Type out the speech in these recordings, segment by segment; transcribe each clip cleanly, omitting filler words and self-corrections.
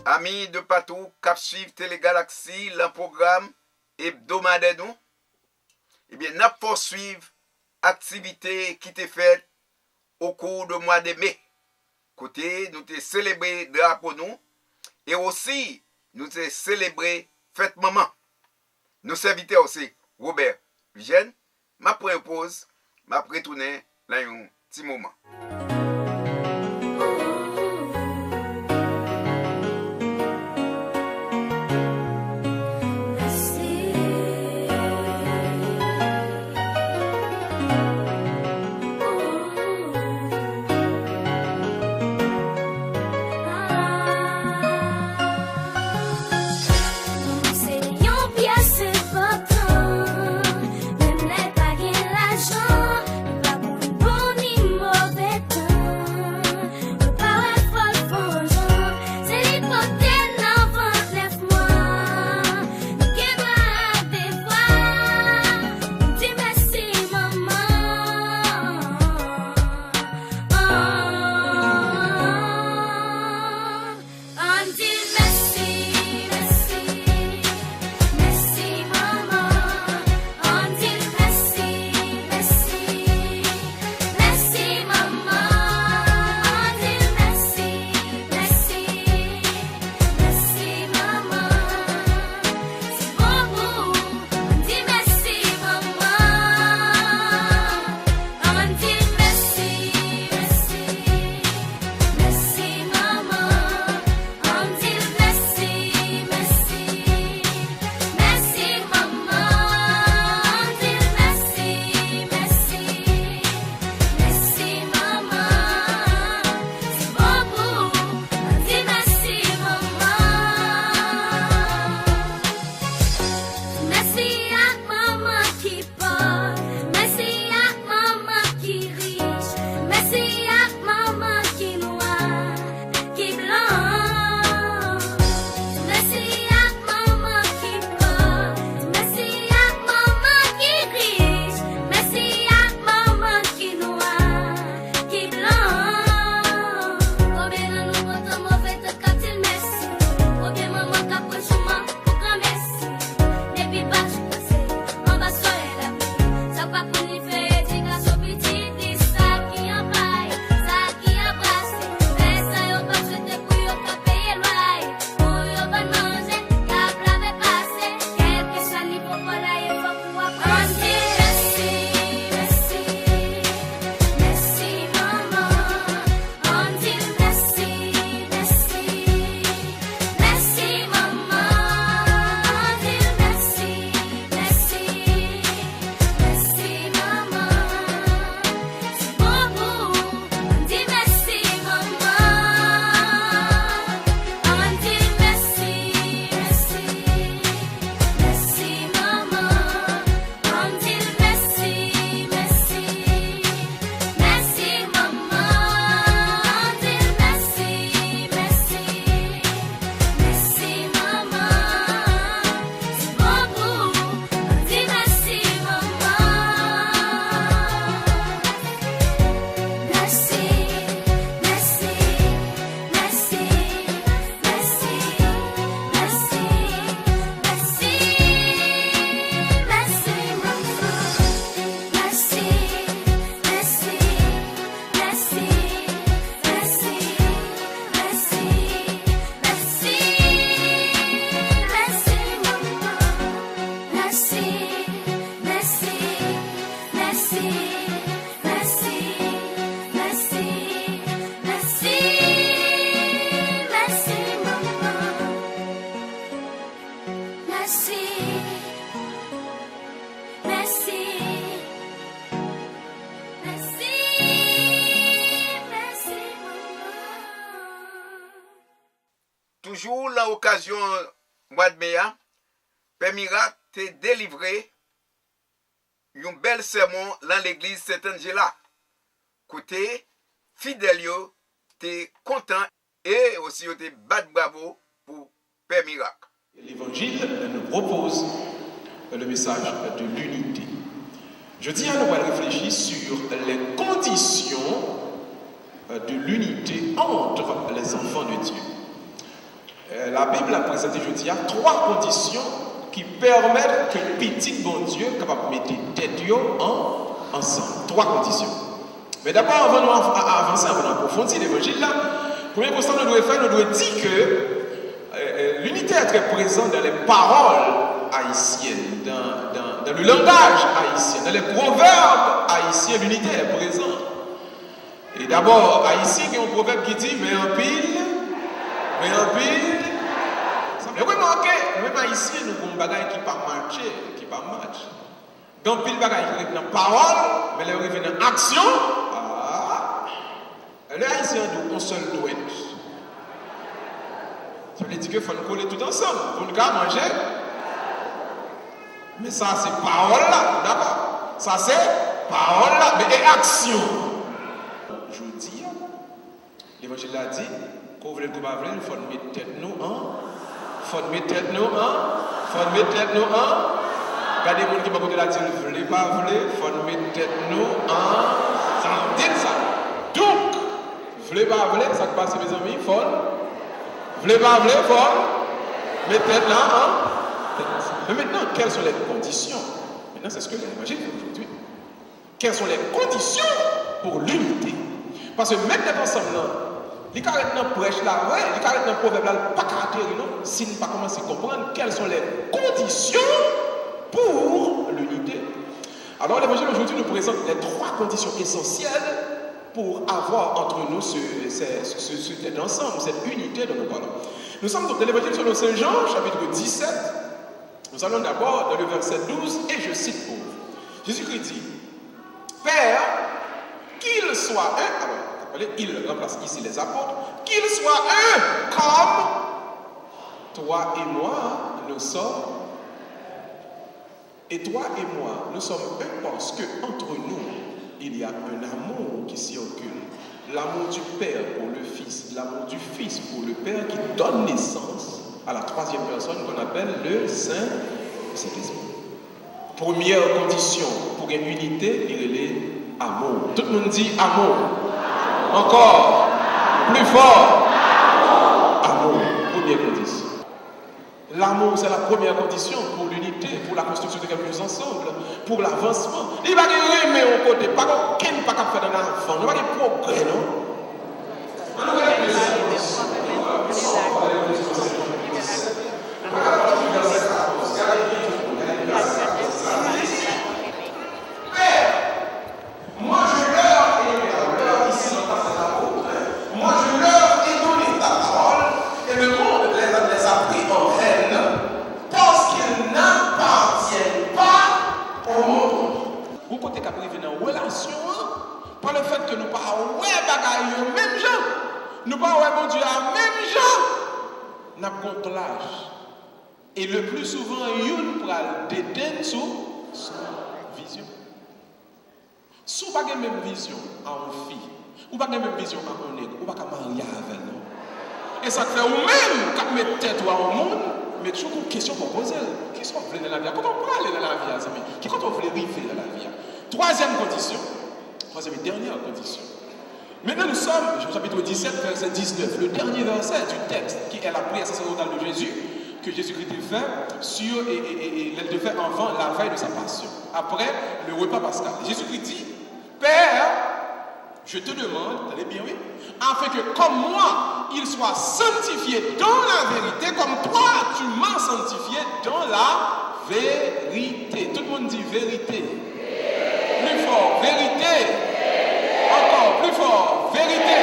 Amis de partout, cap suivre Télégalaxie, le programme hebdomadaire nous, eh bien, nous poursuivre activité qui était faite au cours du mois de mai. Côté, nous avons célébré drapeau nous, et aussi, nous avons célébré fête maman. Nous serviteurs aussi, Robert Vigène, m'a pris une pause, m'a retourné dans un petit moment. Toujours l'occasion mois de mai, Père Miracle t'a délivré un bel sermon dans l'église Saint-Angela. Côté fidèle, t'es content et aussi t'es bat bravo pour Père Miracle. L'évangile nous propose le message de l'unité. Je dis à nous allons réfléchir sur les conditions de l'unité entre les enfants de Dieu. la Bible a présenté, je dis, 3 conditions qui permettent que petit bon Dieu est capable de mettre tête ensemble. 3 conditions. Mais d'abord, avant de avancer, avant d'approfondir l'évangile là, premier constat que nous devons faire, nous devons dire que l'unité est très présente dans les paroles haïtiennes, dans le langage haïtien, dans les proverbes haïtiens, l'unité est présente. Et d'abord, haïtien, il y a un proverbe qui dit, mais en pile. Mais remarquez, même haïtien, nous avons des bagages qui ne marchent. Dans pile bagages qui sont dans parole, mais les arrivent dans action. Les haïtiens ont un seul douette. Ça veut dire qu'il faut nous coller tout ensemble pour nous manger. Mais ça, c'est parole là, d'accord? Ça, c'est parole là, mais et action. Je vous dis, l'évangile a dit, quand vous voulez que vous voulez, il faut mettre tête nous en. Regardez les gens qui m'ont dit la dire, vous voulez pas, il faut mettre tête nous en. Ça veut dire ça. Donc, vous voulez pas, ça se passe mes amis, il faut. Vous voulez pas, il faut mettre tête là en. Mais maintenant, quelles sont les conditions? Maintenant, c'est ce que l'évangile fait aujourd'hui. Quelles sont les conditions pour l'unité? Parce que mettre ensemble là, les caractères dans prêche là, ouais, les caractères dans proverbe là, pas caractérisé non, si nous pas commencer à comprendre quelles sont les conditions pour l'unité. Alors l'évangile aujourd'hui nous présente les 3 conditions essentielles pour avoir entre nous cet ensemble, cette unité dont nous parlons. Nous sommes donc dans l'évangile selon Saint Jean, chapitre 17. Nous allons d'abord dans le verset 12, et je cite pour vous. Jésus-Christ dit, Père, qu'il soit un, alors, il remplace ici les apôtres, qu'il soit un comme toi et moi, nous sommes, et toi et moi, nous sommes un parce que entre nous, il y a un amour qui circule. L'amour du Père pour le Fils, l'amour du Fils pour le Père qui donne naissance à la 3e personne qu'on appelle le Saint-Esprit. Première condition pour une unité, il est amour. Tout le monde dit amour. Encore. Plus fort. Amour. Première condition. L'amour, c'est la première condition pour l'unité, pour la construction de quelque chose ensemble, pour l'avancement. Il va y avoir aimer au côté, pas qu'aucun pas qu'à faire dans l'enfant, il va y avoir progrès, non? Par le fait que nous ne pas bagaille même gens, nous pas bon Dieu à même gens, nous avons l'âge. Et le plus souvent, nous prenons des dédain sous vision. Si vous n'avez pas la même vision à une fille, ou pas la même vision à un nègre, ou pas marier avec nous. Et ça fait vous-même, quand vous mettez tête au monde, mais toujours une question pour poser. Qui sont vous dans la vie? Quand on peut aller dans la vie, qui quand on veut arriver dans la vie? Troisième condition. Troisième et dernière condition. Maintenant, nous sommes, chapitre 17, verset 19, le dernier verset du texte, qui est la prière sacerdotale de Jésus, que Jésus-Christ a fait et il fait avant la veille de sa passion, après le repas pascal. Jésus-Christ dit, Père, je te demande, allez bien, oui, afin que comme moi, il soit sanctifié dans la vérité, comme toi, tu m'as sanctifié dans la vérité. Tout le monde dit vérité. Plus fort, vérité. Encore plus fort, vérité.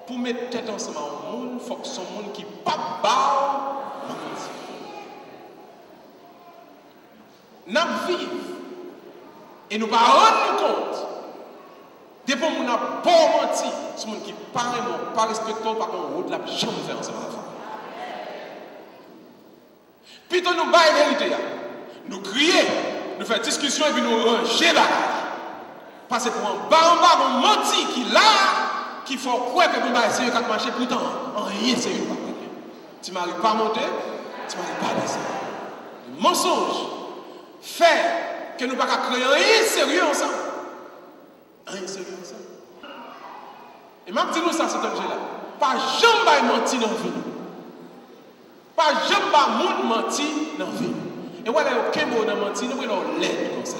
Pour mettre tête ensemble au monde, il faut que ce monde qui ne pas bas. Nous vivons et nous ne pas rendre compte. Depuis que nous avons pas menti, ce monde qui ne pas respectant, par contre, on ne l'a jamais fait ensemble. Plutôt nous baillons la vérité. Nous crions, nous faisons discussion et puis nous ranger la parce que pour un bas, on menti qui là, qu'il faut croire que nous allons essayer de marcher, pourtant, rien, c'est une part. Tu m'arrives pas à monter, tu m'arrives pas à descendre. Le mensonge fait que nous ne pouvons pas créer rien sérieux ensemble. Rien sérieux ensemble. Et même dis-nous ça, cet objet-là. Pas jamais pas menti dans la vie. Pas jamais pas monde menti dans la vie. Et voilà, aucun mot dans menti, nous prenons l'aide comme ça.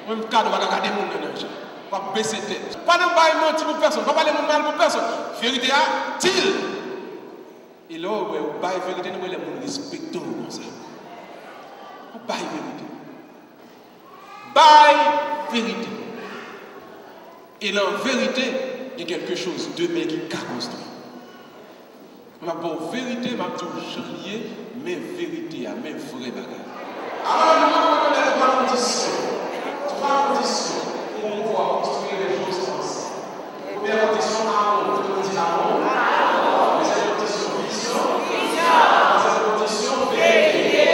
Même cadeau, on va regarder mon énergie. On va baisser tête. Pas de bail menti pour personne, pas parler mal pour personne. Vérité à til. Et là, on bail vérité, nous les respectons comme ça. On bail vérité. Bail vérité. Et dans la vérité, il y a quelque chose de bien qui a construit. Ma bonne vérité, ma tout janvier, mais vérité, mais vrai bagage. Alors, nous avons des conditions. Trois conditions pour pouvoir construire les choses ensemble. Première condition, amour. Tout le monde dit amour. Deuxième condition, vision. Troisième condition, vérité.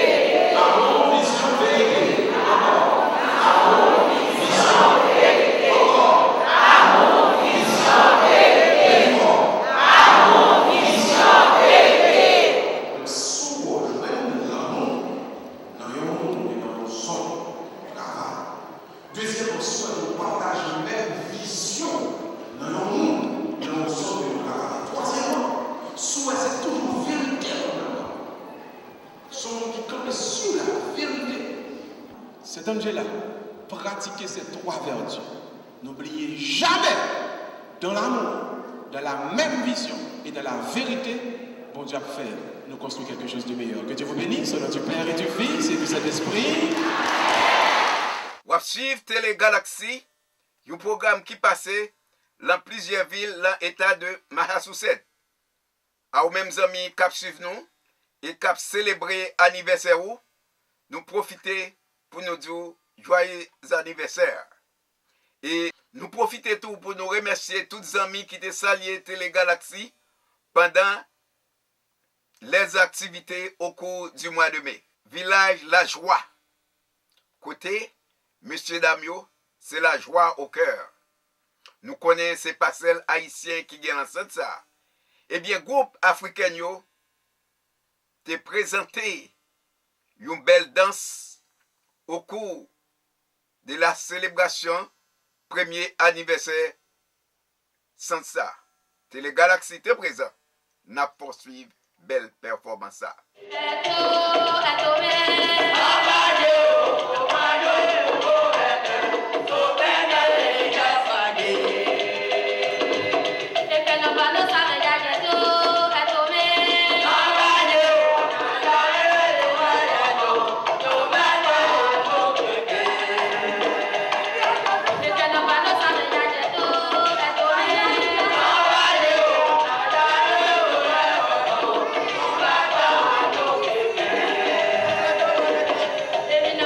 Amour, vision, vérité. Encore. Amour, vision, vérité. Encore. Amour, vision, vérité. Encore. Amour, vision, vérité. Donc, souvent, je vais l'amour dans le monde et dans le son. Deuxième option, de partager la même vision dans le monde, dans le son de la. Troisièmement, souhait c'est toujours vérité dans le monde. Son qui campe sur la vérité. Cet Angela, pratiquez ces trois vertus. N'oubliez jamais, dans l'amour, dans la même vision et dans la vérité, bon Dieu a fait, nous construire quelque chose de meilleur. Que Dieu vous bénisse, au nom du Père et du Fils et du Saint-Esprit. Wap suivre Télé Galaxy, un programme qui passait dans plusieurs villes dans l'état de Massachusetts. À aux mêmes amis qui suivent nous et qui célébrer anniversaire, nous profiter pour nous dire joyeux anniversaire. Et nous profiter tout pour nous remercier tous les amis qui étaient salués Télé Galaxy pendant les activités au cours du mois de mai. Village La Joie. Côté Monsieur Damio, c'est la joie au cœur. Nous connaissons ces parcelles haïtiens qui viennent ensemble ça. Eh bien, groupe africain yo te présenté une belle danse au cours de la célébration premier anniversaire sans ça. Télé Galaxy te présent. N'a poursuivre belle performance ça. Living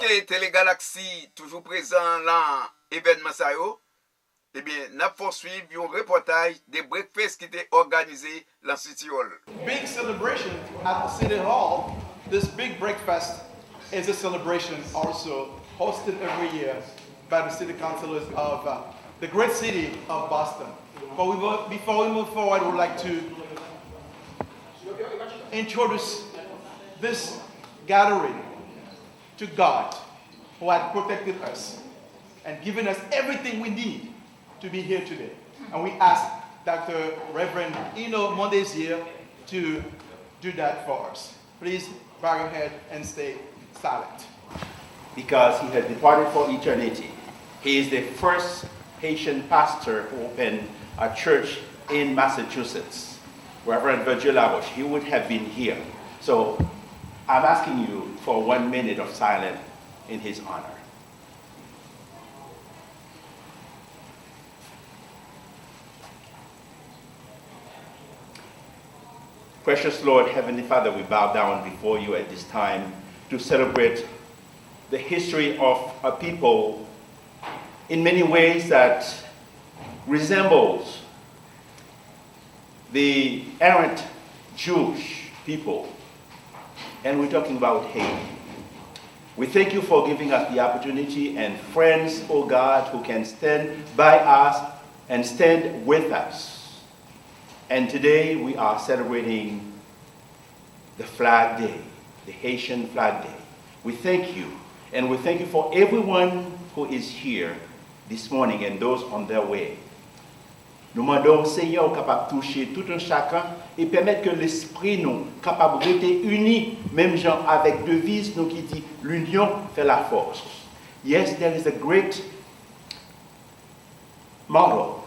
activité Télégalaxie toujours présent dans l'événement ça yo, eh bien, n'a poursuivi un reportage des breakfasts qui étaient organisés dans City Hall. Big celebration at the City Hall. This big breakfast is a celebration also hosted every year by the city councilors of the great city of Boston. But before we move forward, we would like to introduce this gathering to God, who had protected us and given us everything we need to be here today. And we ask Dr. Reverend Eno Mondesier to do that for us. Please bow your head and stay silent. Because he has departed for eternity. He is the first Haitian pastor who opened a church in Massachusetts, Reverend Virgil Laroche. He would have been here. So I'm asking you for 1 minute of silence in his honor. Precious Lord, Heavenly Father, we bow down before you at this time to celebrate the history of a people in many ways that resembles the errant Jewish people. And we're talking about Haiti. We thank you for giving us the opportunity and friends, oh God, who can stand by us and stand with us. And today we are celebrating the Flag Day, the Haitian Flag Day. We thank you, and we thank you for everyone who is here this morning and those on their way. Nous demandons au Seigneur capable de toucher tout un chacun et permettre que l'esprit nous capable de rester unis, même gens avec devise nous qui dit l'union fait la force. Yes, there is a great motto.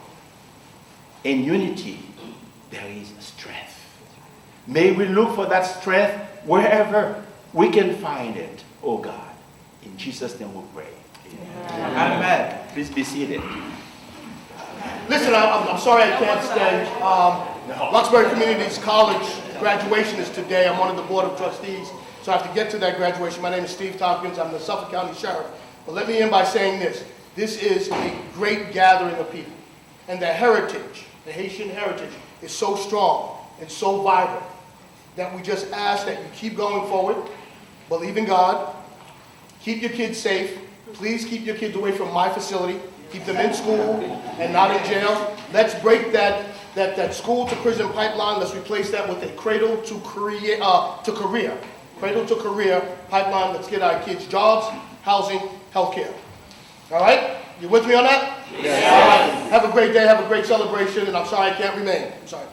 In unity, there is strength. May we look for that strength wherever we can find it, oh God. In Jesus' name we pray. Amen. Amen. Please be seated. Listen, I'm sorry I can't stay. Luxbury Communities College graduation is today. I'm one of the Board of Trustees, so I have to get to that graduation. My name is Steve Tompkins. I'm the Suffolk County Sheriff. But let me end by saying this. This is a great gathering of people. And the heritage, the Haitian heritage, is so strong and so vibrant that we just ask that you keep going forward, believe in God, keep your kids safe. Please keep your kids away from my facility. Keep them in school and not in jail. Let's break that school to prison pipeline. Let's replace that with a cradle to career pipeline. Let's get our kids jobs, housing, healthcare. All right? You with me on that? Yes. All right. Have a great day. Have a great celebration. And I'm sorry I can't remain. I'm sorry.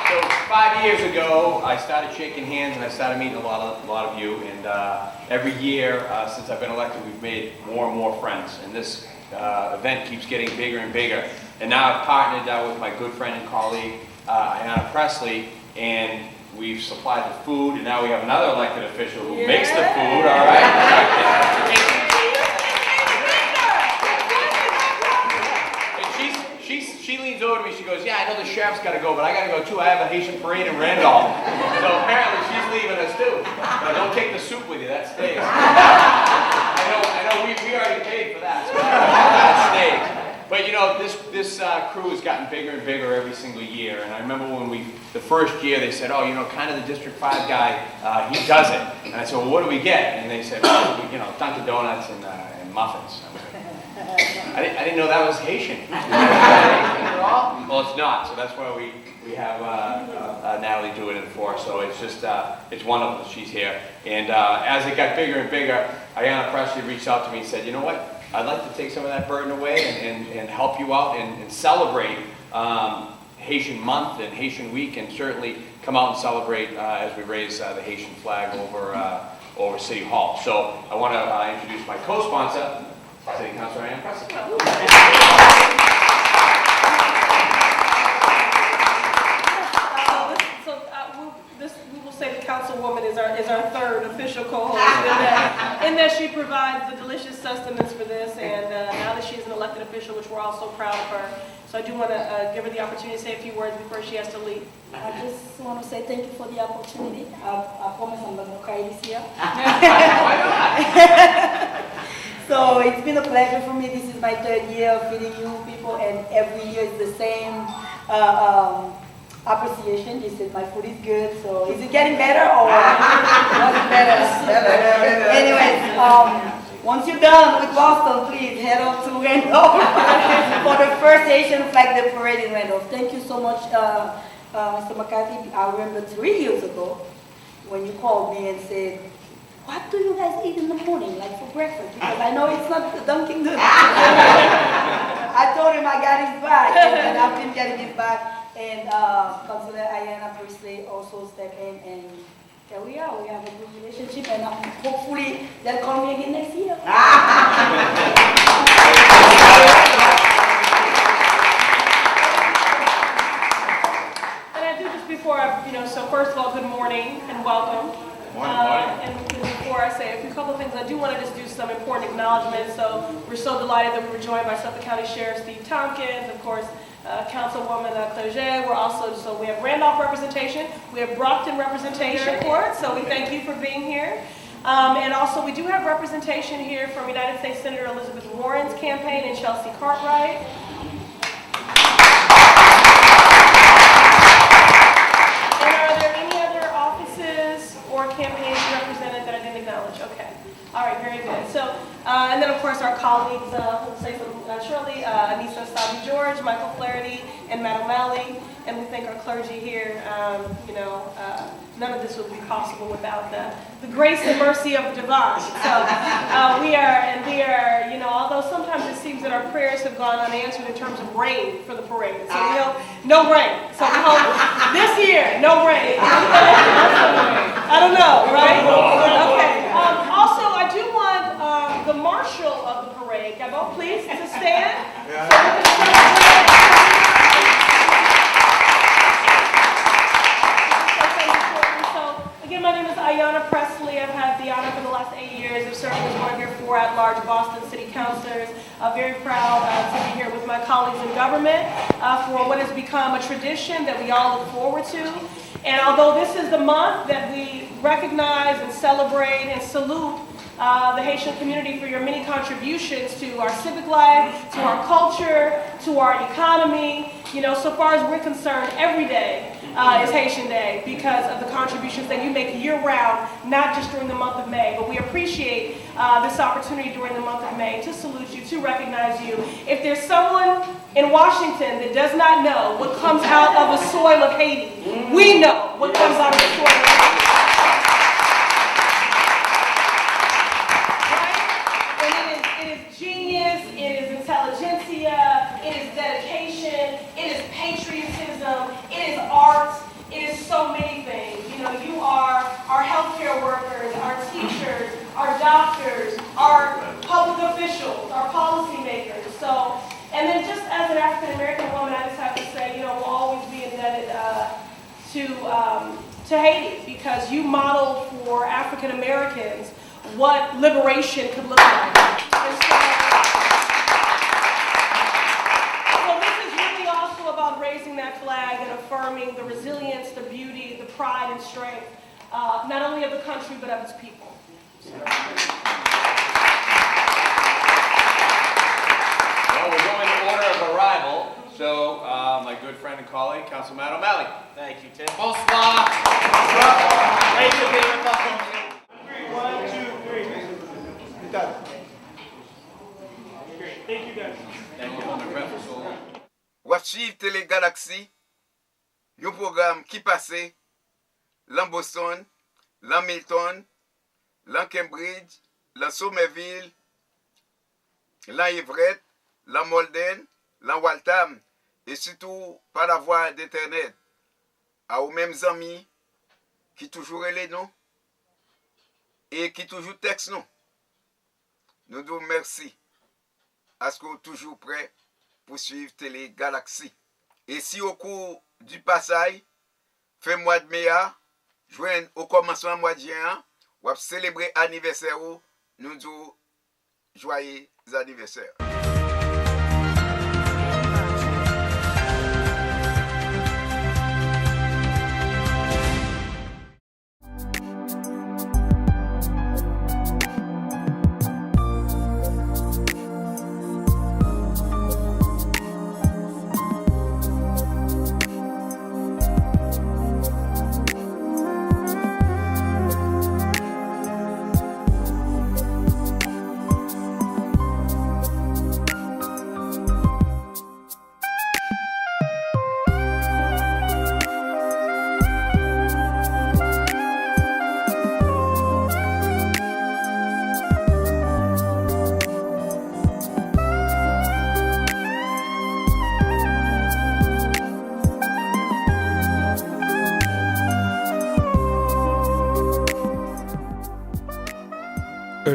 So 5 years ago, I started shaking hands and I started meeting a lot of you. And every year since I've been elected, we've made more and more friends. And this event keeps getting bigger and bigger. And now I've partnered with my good friend and colleague, Ayanna Presley, and we've supplied the food, and now we have another elected official who makes the food, all right? And she leans over to me, she goes, yeah, I know the sheriff's got to go, but I got to go too. I have a Haitian parade in Randolph. So apparently she's leaving us too. Don't take the soup with you, that stays. I know we already paid for that, so that stays. But you know, this crew has gotten bigger and bigger every single year. And I remember when the first year they said, oh, you know, kind of the District 5 guy, he does it. And I said, well, what do we get? And they said, well, you know, Dunkin' Donuts and muffins. I didn't know that was Haitian. Well, it's not. So that's why we have Natalie doing it for us. So it's just, it's wonderful that she's here. And as it got bigger and bigger, Ayanna Presley reached out to me and said, you know what? I'd like to take some of that burden away and help you out and celebrate Haitian Month and Haitian Week, and certainly come out and celebrate as we raise the Haitian flag over City Hall. So I want to introduce my co-sponsor, City Councilor Ayanna Presley. We will say the councilwoman is our third official co-host in that she provides the delicious delicious sustenance for this, and now that she's an elected official, which we're all so proud of her. So I do want to give her the opportunity to say a few words before she has to leave. I just want to say thank you for the opportunity. I promise I'm not going to cry this year. So it's been a pleasure for me. This is my 3rd year of feeding you people, and every year is the same appreciation. They said my food is good. So is it getting better or was it better? Anyways, once you're done with Boston, please head up to Randolph for the first Haitian Flag Day Parade in Randolph. Thank you so much, Mr. McCarthy. I remember 3 years ago when you called me and said, what do you guys eat in the morning, like for breakfast? Because I know it's not the Dunkin' Donuts. I told him I got his back, and I've been getting his back. And Councilor Ayana Priestley also stepped in, and here we are. We have a good relationship, and hopefully they'll call me again next year. Before so first of all, good morning and welcome. And before I say a couple of things, I do want to just do some important acknowledgments. So we're so delighted that we were joined by Suffolk County Sheriff Steve Tompkins, of course, Councilwoman Clerget. We're also, so we have Randolph representation, we have Brockton representation for it, so we thank you for being here. And also we do have representation here from United States Senator Elizabeth Warren's campaign and Chelsea Cartwright. Campaigns represented that I didn't acknowledge. Okay. All right, very good. So, and then of course our colleagues, we'll say some shortly, Anissa Sabi-George, Michael Flaherty, and Matt O'Malley, and we thank our clergy here. None of this would be possible without the grace and mercy of the divine. So we are, although sometimes it seems that our prayers have gone unanswered in terms of rain for the parade. So we hope no rain. So we hope this year, no rain. I don't know, right? Okay. Also, I do want the marshal of the parade, Gabo, please, to stand. Again, my name is Ayana Presley. I've had the honor for the last 8 years of serving as one of your 4 at-large Boston City Councilors. Very proud to be here with my colleagues in government for what has become a tradition that we all look forward to. And although this is the month that we recognize and celebrate and salute the Haitian community for your many contributions to our civic life, to our culture, to our economy, so far as we're concerned, every day is Haitian Day because of the contributions that you make year-round, not just during the month of May. But we appreciate this opportunity during the month of May to salute you, to recognize you. If there's someone in Washington that does not know what comes out of the soil of Haiti, we know what comes out of the soil of Haiti. Right? And it is genius, it is intelligentsia, it is dedication, it is patriotism, it is art, it is so many things. You are our healthcare workers, our teachers, our doctors, our public officials, our policymakers. So, and then just as an African American woman, I just have to say, we'll always be indebted to Haiti because you modeled for African Americans what liberation could look like. And so this is really also about raising that flag and affirming the resilience, the beauty, the pride and strength, not only of the country, but of its people. Well, we're going in order of arrival. So, my good friend and colleague, Councilman Matt O'Malley. Thank you, Tim. Bonsoir. Great to be with us. 1, 2, 3. You got it. Great. Thank you, guys. Thank you, my professor. Wachif Télé Galaxy, un programme qui passait dans Boston, dans Milton, dans Cambridge, dans Somerville, dans Everett, dans Malden, dans Waltham, et surtout par la voie d'Internet. À aux mêmes amis qui toujours relèvent nous et qui toujours textent nous. Nous disons merci à ce qu'on est toujours prêt pour suivre Télé Galaxy. Et si au cours du passage, fin mois de mai, joindre au commencement mois de juin, ou célébrer anniversaire, nous disons joyeux anniversaire.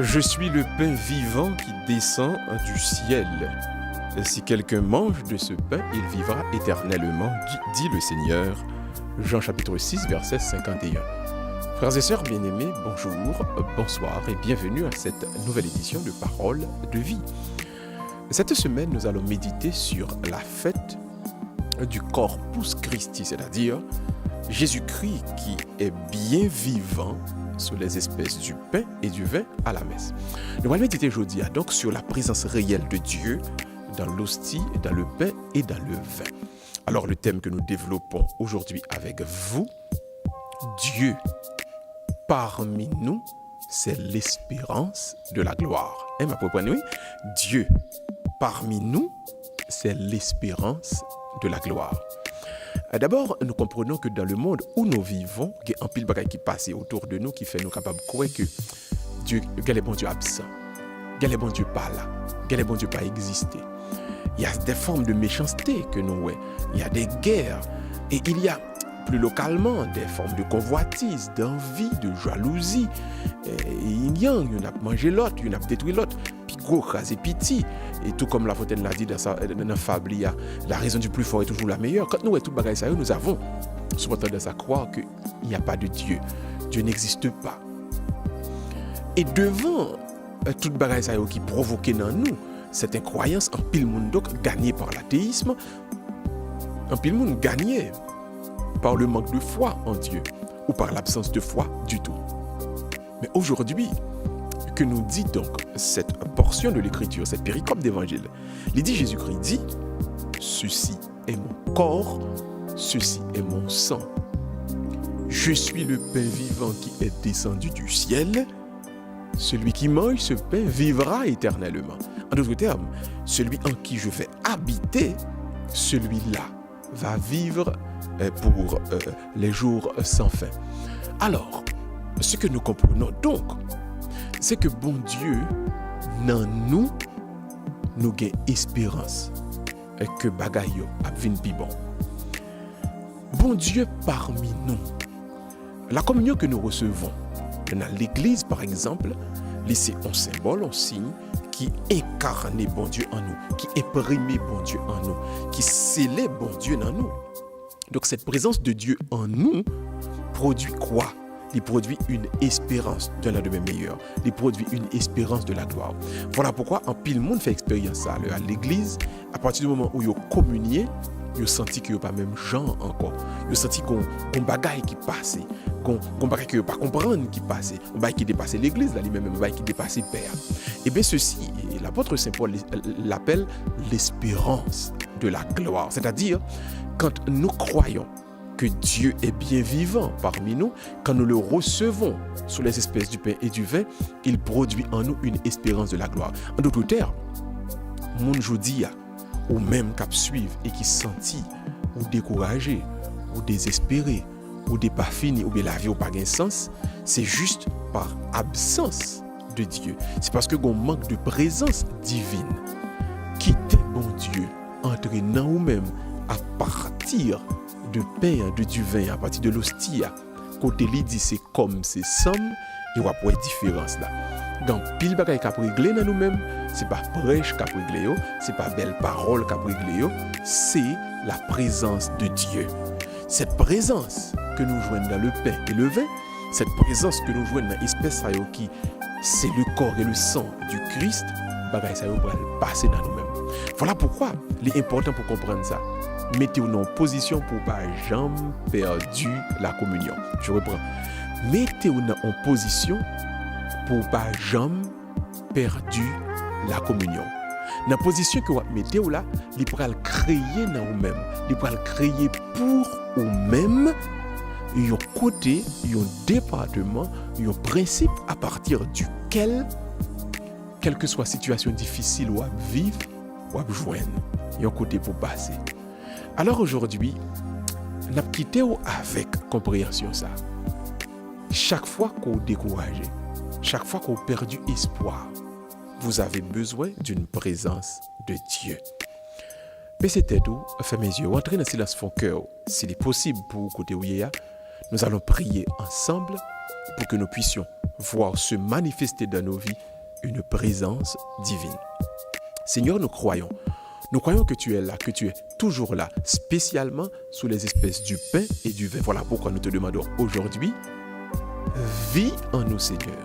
Je suis le pain vivant qui descend du ciel. Si quelqu'un mange de ce pain, il vivra éternellement, dit le Seigneur. Jean chapitre 6, verset 51. Frères et sœurs bien-aimés, bonjour, bonsoir et bienvenue à cette nouvelle édition de Parole de vie. Cette semaine, nous allons méditer sur la fête du Corpus Christi, c'est-à-dire Jésus-Christ qui est bien vivant sur les espèces du pain et du vin à la messe. Nous allons méditer aujourd'hui donc sur la présence réelle de Dieu dans l'hostie, dans le pain et dans le vin. Alors le thème que nous développons aujourd'hui avec vous, Dieu parmi nous, c'est l'espérance de la gloire. Ma propre nuit, Dieu parmi nous, c'est l'espérance de la gloire. D'abord, nous comprenons que dans le monde où nous vivons, il y a un pile bagaille qui passe autour de nous qui fait nous capables de croire que Dieu, qu'il est bon Dieu absent, qu'il est bon Dieu pas là, qu'il est bon Dieu pas existé. Il y a des formes de méchanceté que nous voyons, il y a des guerres et il y a plus localement des formes de convoitise, d'envie, de jalousie. Il y en a mangé l'autre, il y en a détruit l'autre. Puis gros, crasé piti. Et tout comme La Fontaine l'a dit dans la fable, il y a la raison du plus fort est toujours la meilleure. Quand nous voyons tout bagaille ça, nous avons souvent tendance à croire qu'il n'y a pas de Dieu. Dieu n'existe pas. Et devant toute bagaille ça qui provoquait dans nous cette incroyance, un pile monde donc gagné par l'athéisme, un pile monde gagné par le manque de foi en Dieu ou par l'absence de foi du tout. Mais aujourd'hui, que nous dit donc cette portion de l'écriture, cette péricope d'évangile, il dit Jésus-Christ dit, ceci est mon corps, ceci est mon sang. Je suis le pain vivant qui est descendu du ciel. Celui qui mange ce pain vivra éternellement. En d'autres termes, celui en qui je vais habiter, celui-là va vivre pour les jours sans fin. Alors, ce que nous comprenons donc, c'est que bon Dieu, dans nous avons espérance et que bagaille a vinn pi bon. Bon Dieu parmi nous. La communion que nous recevons dans l'église, par exemple, c'est un symbole, un signe qui incarne bon Dieu en nous, qui imprime bon Dieu en nous, qui scelle bon Dieu dans nous. Donc cette présence de Dieu en nous produit quoi? Il produit une espérance d'un lendemain meilleur. Il produit une espérance de la gloire. Voilà pourquoi un pile monde fait expérience ça à l'église. À partir du moment où ils ont communié, ils ont senti qu'ils n'ont pas même gens encore. Ils ont senti qu'on bagaille qui passait, qu'on bagaille qu'ils n'ont pas comprendre qui passait, qu'on bagaille qui dépassait l'église, là, lui-même, bagaille qui dépassait le Père. Et bien ceci, l'apôtre Saint Paul l'appelle l'espérance de la gloire. C'est-à-dire, quand nous croyons que Dieu est bien vivant parmi nous, quand nous le recevons sous les espèces du pain et du vin, il produit en nous une espérance de la gloire. En d'autres termes, mon jodi ou même cap suivre et qui sentit ou découragé ou désespéré ou des pas fini ou bien la vie ou pas gain sens, c'est juste par absence de Dieu. C'est parce que qu'on manque de présence divine. Quittez bon Dieu, entrez dans vous-même à partir de pain, de du vin, à partir de l'hostie, côté li dit c'est comme c'est somme, il y a une différence là. Dans pile bagay qu'a réglé dans nous-mêmes, c'est pas prêche qu'a réglé, c'est pas belle parole qu'a réglé, c'est la présence de Dieu. Cette présence que nous joignons dans le pain et le vin, cette présence que nous joignons dans l'espèce qui c'est le corps et le sang du Christ, bagay ça va passer dans nous-mêmes. Voilà pourquoi il est important pour comprendre ça. Mettez-vous en position pour pas jamais perdu la communion. Je reprends. Mettez-vous en position pour pas jamais perdu la communion. Dans la position que vous mettez là, il pourra créer dans vous-même. Il pourra créer pour vous-même un côté, un département, un principe à partir duquel, quelle que soit la situation difficile ou à vivre, ou à joindre, un côté pour passer. Alors aujourd'hui, nous avons quitté avec compréhension ça. Chaque fois qu'on est découragé, chaque fois qu'on a perdu espoir, vous avez besoin d'une présence de Dieu. Baissez tête, fermez les yeux, entrez dans le silence fond cœur. S'il est possible pour vous côté où il y a, nous allons prier ensemble pour que nous puissions voir se manifester dans nos vies une présence divine. Seigneur, nous croyons que tu es là, que tu es toujours là, spécialement sous les espèces du pain et du vin. Voilà pourquoi nous te demandons aujourd'hui, vis en nous, Seigneur.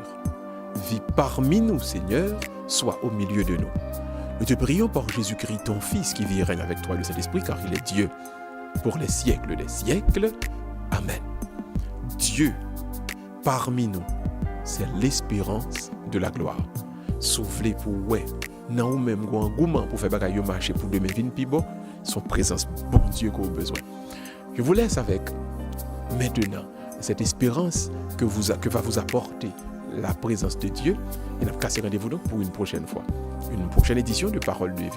Vis parmi nous, Seigneur, sois au milieu de nous. Nous te prions par Jésus-Christ, ton Fils, qui vit et règne avec toi le Saint-Esprit, car il est Dieu pour les siècles des siècles. Amen. Dieu, parmi nous, c'est l'espérance de la gloire. Soufflez pour ouais, non ou même un engouement pour faire bagaille marcher pour demain vin pibo, son présence, bon Dieu qu'on a besoin. Je vous laisse avec maintenant cette espérance que va vous apporter la présence de Dieu. Et nous avons cassé rendez-vous donc pour une prochaine fois. Une prochaine édition de Parole de vie.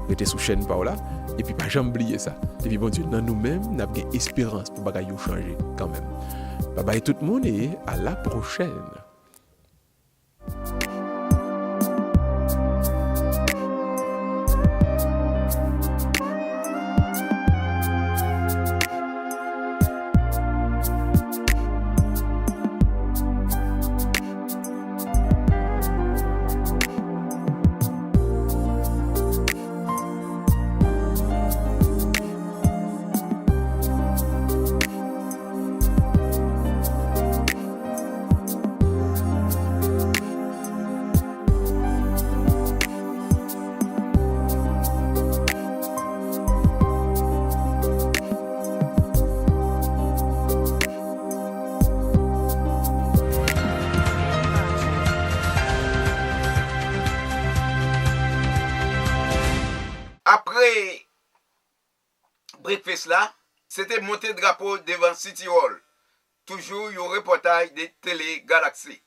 Restez sous chaîne par là. Et puis pas jamais oublier ça. Et puis bon Dieu, dans nous-mêmes, nous avons une espérance pour bagaille changer quand même. Bye bye tout le monde et à la prochaine. Après breakfast là, c'était monter drapeau devant City Hall. Toujours un reportage de Télé Galaxy.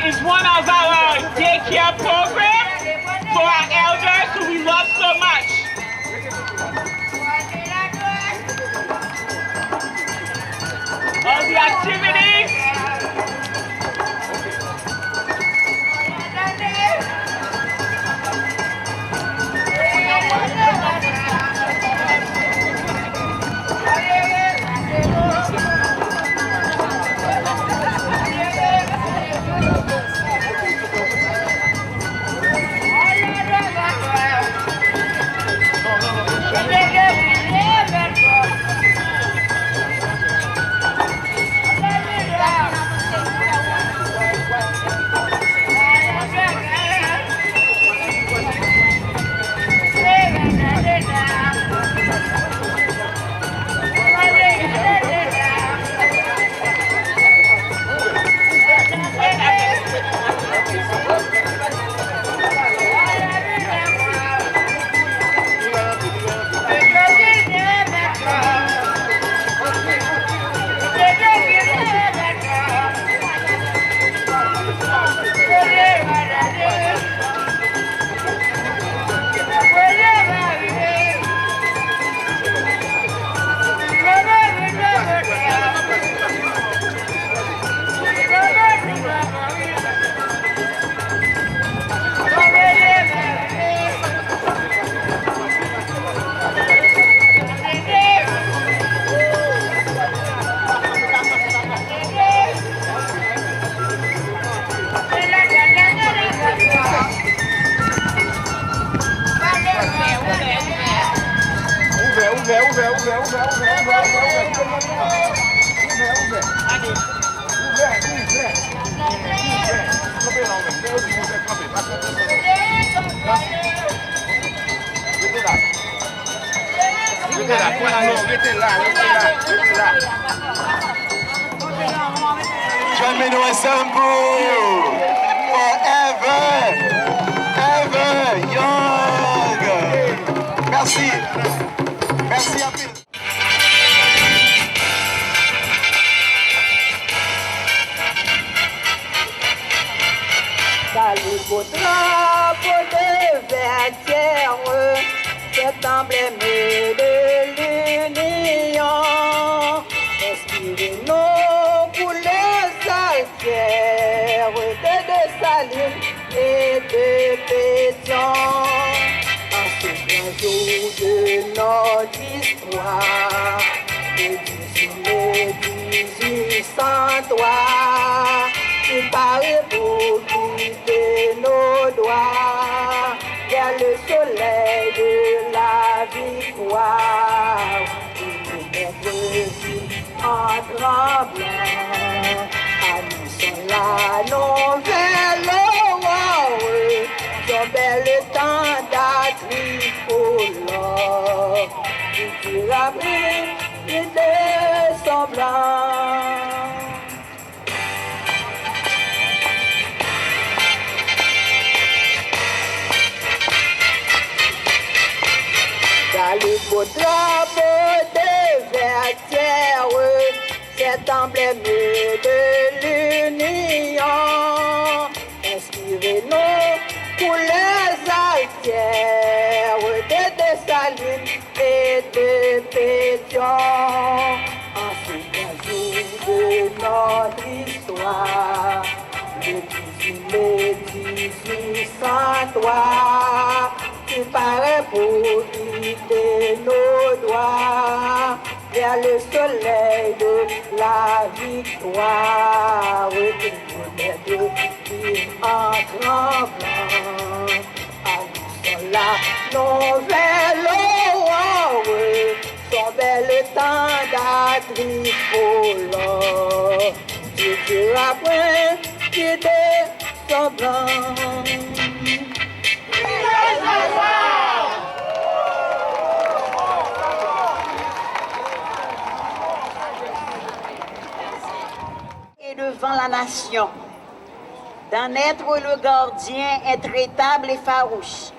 Is one of our daycare programs for our elders who we love so much. All the activities. Join me to assemble forever, ever young. Merci. Merci à tous. Salut beau drapeau de vert terre, cet emblème de l'union. Inspirez nos couleurs altières de Dessalines et de Pétion. En ce grand jour de notre histoire, de 1803, il paraît pour quitter nos doigts vers le soleil de la victoire. En tremblant, annonçons la nouvelle son bel étendard tricolore, qui rappelle de son blanc. Dans le beau drapeau de vert terre, cet emblème de l'union, inspirez nos couleurs altières de Dessalines et de Pétion. En ce grand jour de notre histoire, le 18 mai 1803, il paraît pour quitter nos doigts vers le soleil de la victoire. En tremblant, annonçons la nouvelle son bel étendard tricolore, qui dira point quitter son blanc. Et devant la nation, d'en être le gardien intraitable et farouche,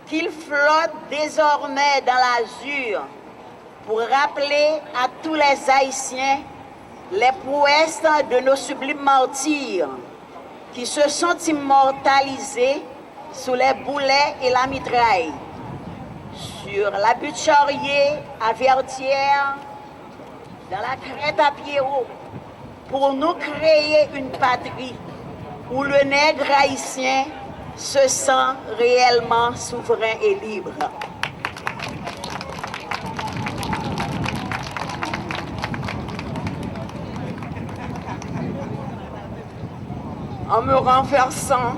qu'il flotte désormais dans l'azur pour rappeler à tous les Haïtiens les prouesses de nos sublimes martyrs qui se sont immortalisés sous les boulets et la mitraille, sur la butte Charrier à Vertières, dans la crête à Pierrot, pour nous créer une patrie où le nègre haïtien se sent réellement souverain et libre. En me renversant,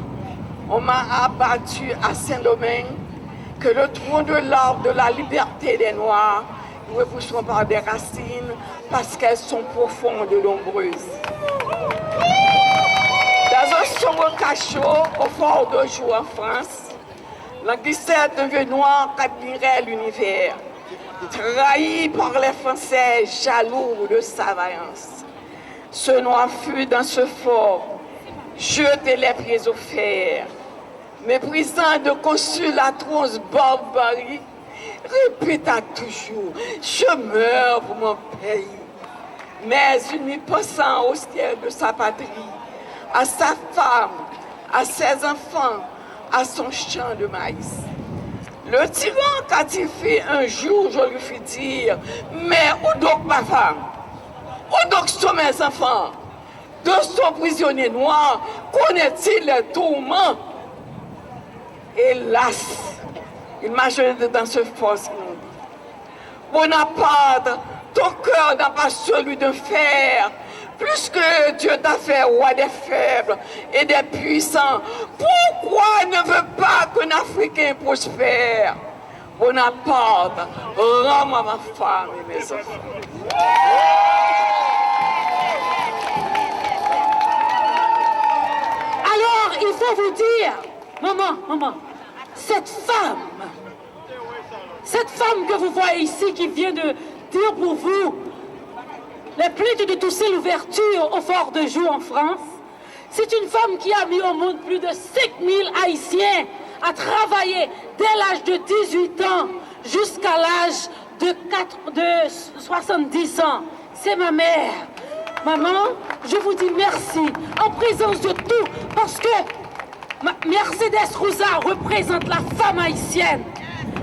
on m'a abattu à Saint-Domingue que le tronc de l'arbre de la liberté des Noirs nous repoussons par des racines parce qu'elles sont profondes et nombreuses. Dans un sombre cachot au fort de Joux en France, languissait un vieux noir qui admirait l'univers, trahi par les Français jaloux de sa vaillance. Ce noir fut dans ce fort, jeté les pieds au fer, méprisant de consul atroce barbarie, répéta toujours « Je meurs pour mon pays ». Mais il n'y pensant austère de sa patrie, à sa femme, à ses enfants, à son champ de maïs. Le tyran, quand il fit un jour, je lui fis dire « Mais où donc ma femme? Où donc sont mes enfants? De son prisonnier noir, connaît-il les tourments ?» Hélas, il m'a jeté dans ce fosse. Bonaparte, ton cœur n'a pas celui de fer. Plus que Dieu t'a fait roi des faibles et des puissants, pourquoi ne veut pas qu'un Africain prospère? Bonaparte, rends-moi ma femme et mes enfants. Alors, il faut vous dire, maman, cette femme que vous voyez ici qui vient de dire pour vous les plaintes de Toussaint Louverture au Fort de Joux en France, c'est une femme qui a mis au monde plus de 5000 Haïtiens à travailler dès l'âge de 18 ans jusqu'à l'âge de 70 ans. C'est ma mère. Maman, je vous dis merci en présence de tout parce que Mercedes Rosa représente la femme haïtienne,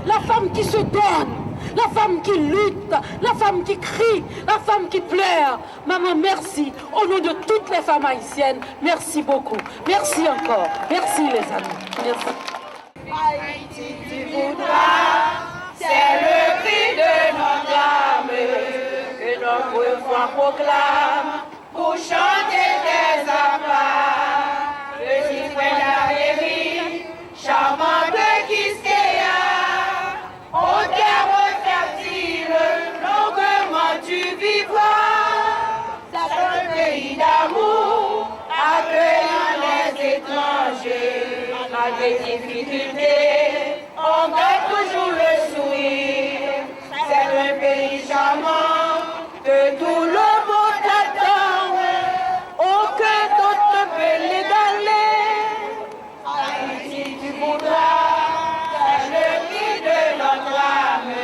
la femme qui se donne, la femme qui lutte, la femme qui crie, la femme qui pleure. Maman, merci. Au nom de toutes les femmes haïtiennes, merci beaucoup. Merci encore. Merci les amis. Merci. Haïti, tu voudras, c'est le cri de notre âme que notre voix proclame pour chanter tes appas. Petit point d'Amérique, charmant de Kiskeya, au terre fertile, longuement tu vivras. C'est un pays d'amour, accueillant les étrangers. Malgré difficultés, on garde toujours le sourire. C'est un pays charmant que tout le monde attend. Aucun d'autre ne peut l'égaler. Haïti, tu voudras, c'est le cri de notre âme.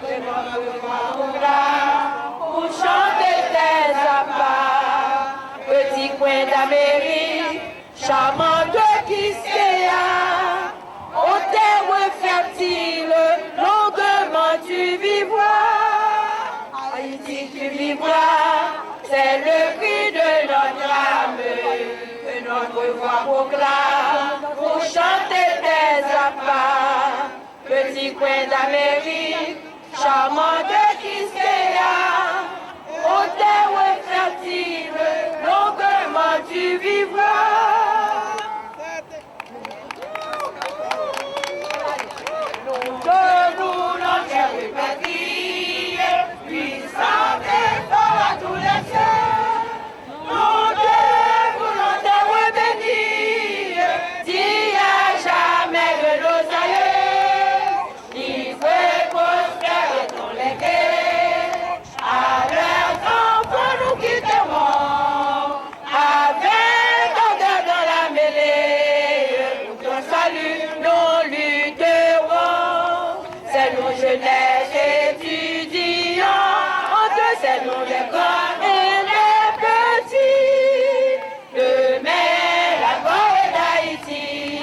Que notre voix proclame pour chanter tes appas. Petit coin d'Amérique, charmant de Kiskeya, aux terres fertiles, longuement tu vivras. Haïti, tu vivras, c'est le cri de notre âme que notre voix proclame pour chanter tes appas. Petit coin d'Amérique, charmant de Kiskeya, aux terres fertiles, longuement tu vivras. Donne-nous notre terre répétée, puissante et fort à tous les cieux. Nous te voulons terre bénie, dis à jamais de nos aïeux. Libre et prospère et ton légué, à leurs enfants nous quitterons, avec ardeur dans la mêlée. Pour ton salut, nous lutterons. C'est nos jeunesses étudiants, entre c'est nous les grands et les petits. Demain, la gloire d'Haïti,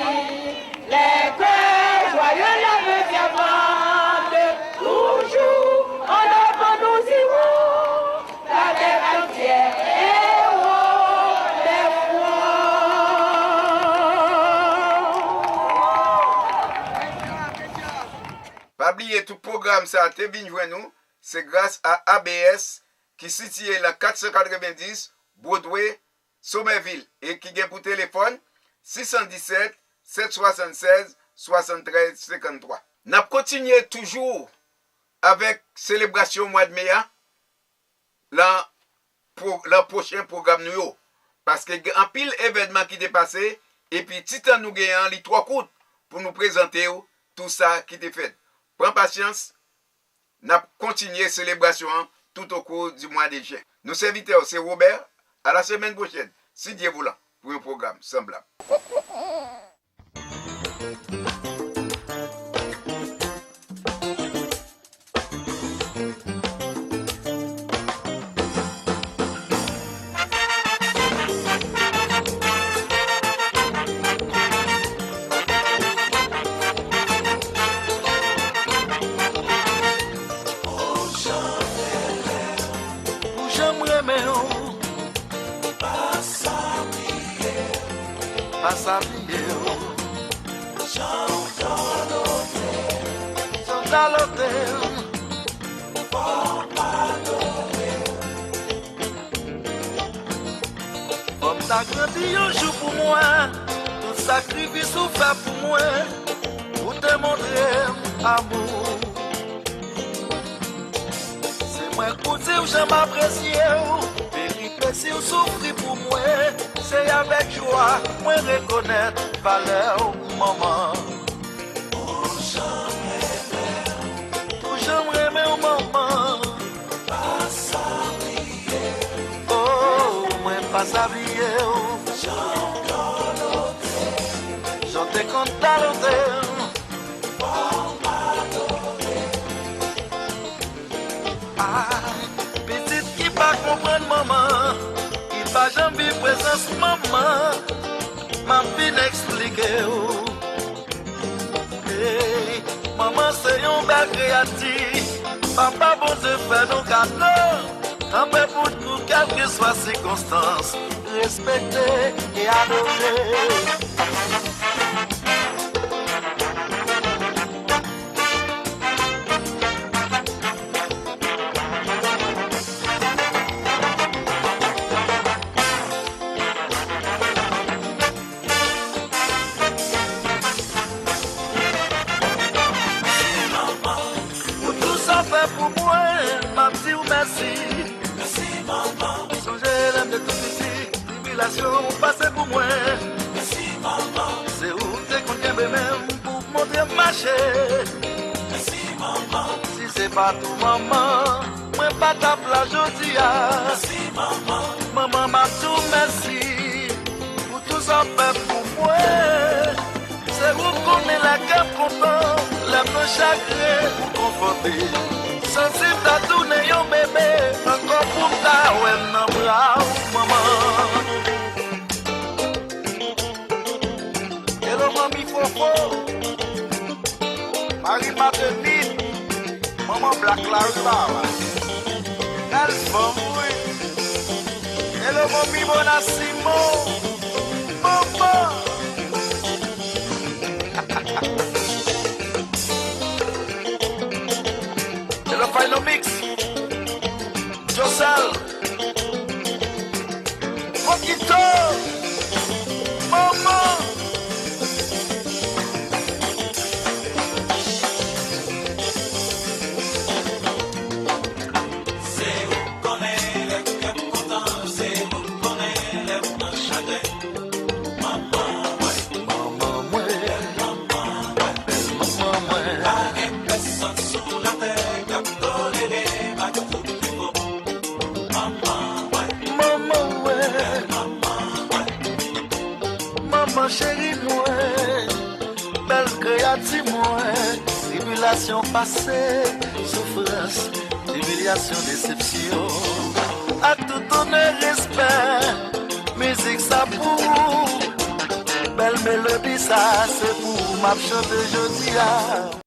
les cœurs joyeux, la veuve fiabrante, toujours en avant nous irons, la terre entière et haut les Pas oublier tout programme ça te vinn joindre nous, c'est grâce à ABS qui situé la 490 Broadway, Somerville et qui gagne pour téléphone 617 776 73 53. N'a continué toujours avec célébration mois de mai le prochain programme nous parce que un pile événement qui est passé et puis titan nous gagnant les 3 coups pour nous présenter tout ça qui est fait. Prends patience, n'a continué célébration tout au cours du mois de juin. Nos serviteurs, c'est Robert. À la semaine prochaine, si Dieu voulant, pour un programme semblable. T'as un jour pour moi, tout sacrifice ou fait pour moi, pour te montrer amour. C'est moi pour dire que j'aime apprécier, péripéties ou souffrir pour moi. C'est avec joie, moi reconnaître valeur maman. J'aimerais mon maman. Oh, moi pas s'habiller. J'en te compte à l'hôtel. Ah, petite qui pas comprendre maman, qui pas jamais présence maman, m'a bien expliqué. Hey, maman c'est un bel créatif, papa bon Dieu fait nos cadeaux, un peu pour tout, quelles que soient les circonstances, respecter et adorer. Passez pour moi. Merci maman. C'est où t'es qu'on t'aime même pour montrer marcher. Merci maman. Si c'est pas tout maman, moi pas ta plage aujourd'hui. Merci maman. Maman m'a tout merci pour tout ça fait pour moi. C'est où qu'on est la cave content, la main chagrin pour conforter. Sensible à tout n'ayant bébé, encore pour ta ouais non bravo maman. Hello, Mamie Fofo, Marie Marguerite, Maman Black Larva, Alphonse, hello, Mamie Bonassimo, Maman. Hello, Final Mix, Josel, Mokito, Maman. Chérie moi, belle créative moi, tribulation passée, souffrance, humiliation, déception, à tout donner respect, musique ça pour, belle mélodie ça c'est pour ma chanter aujourd'hui.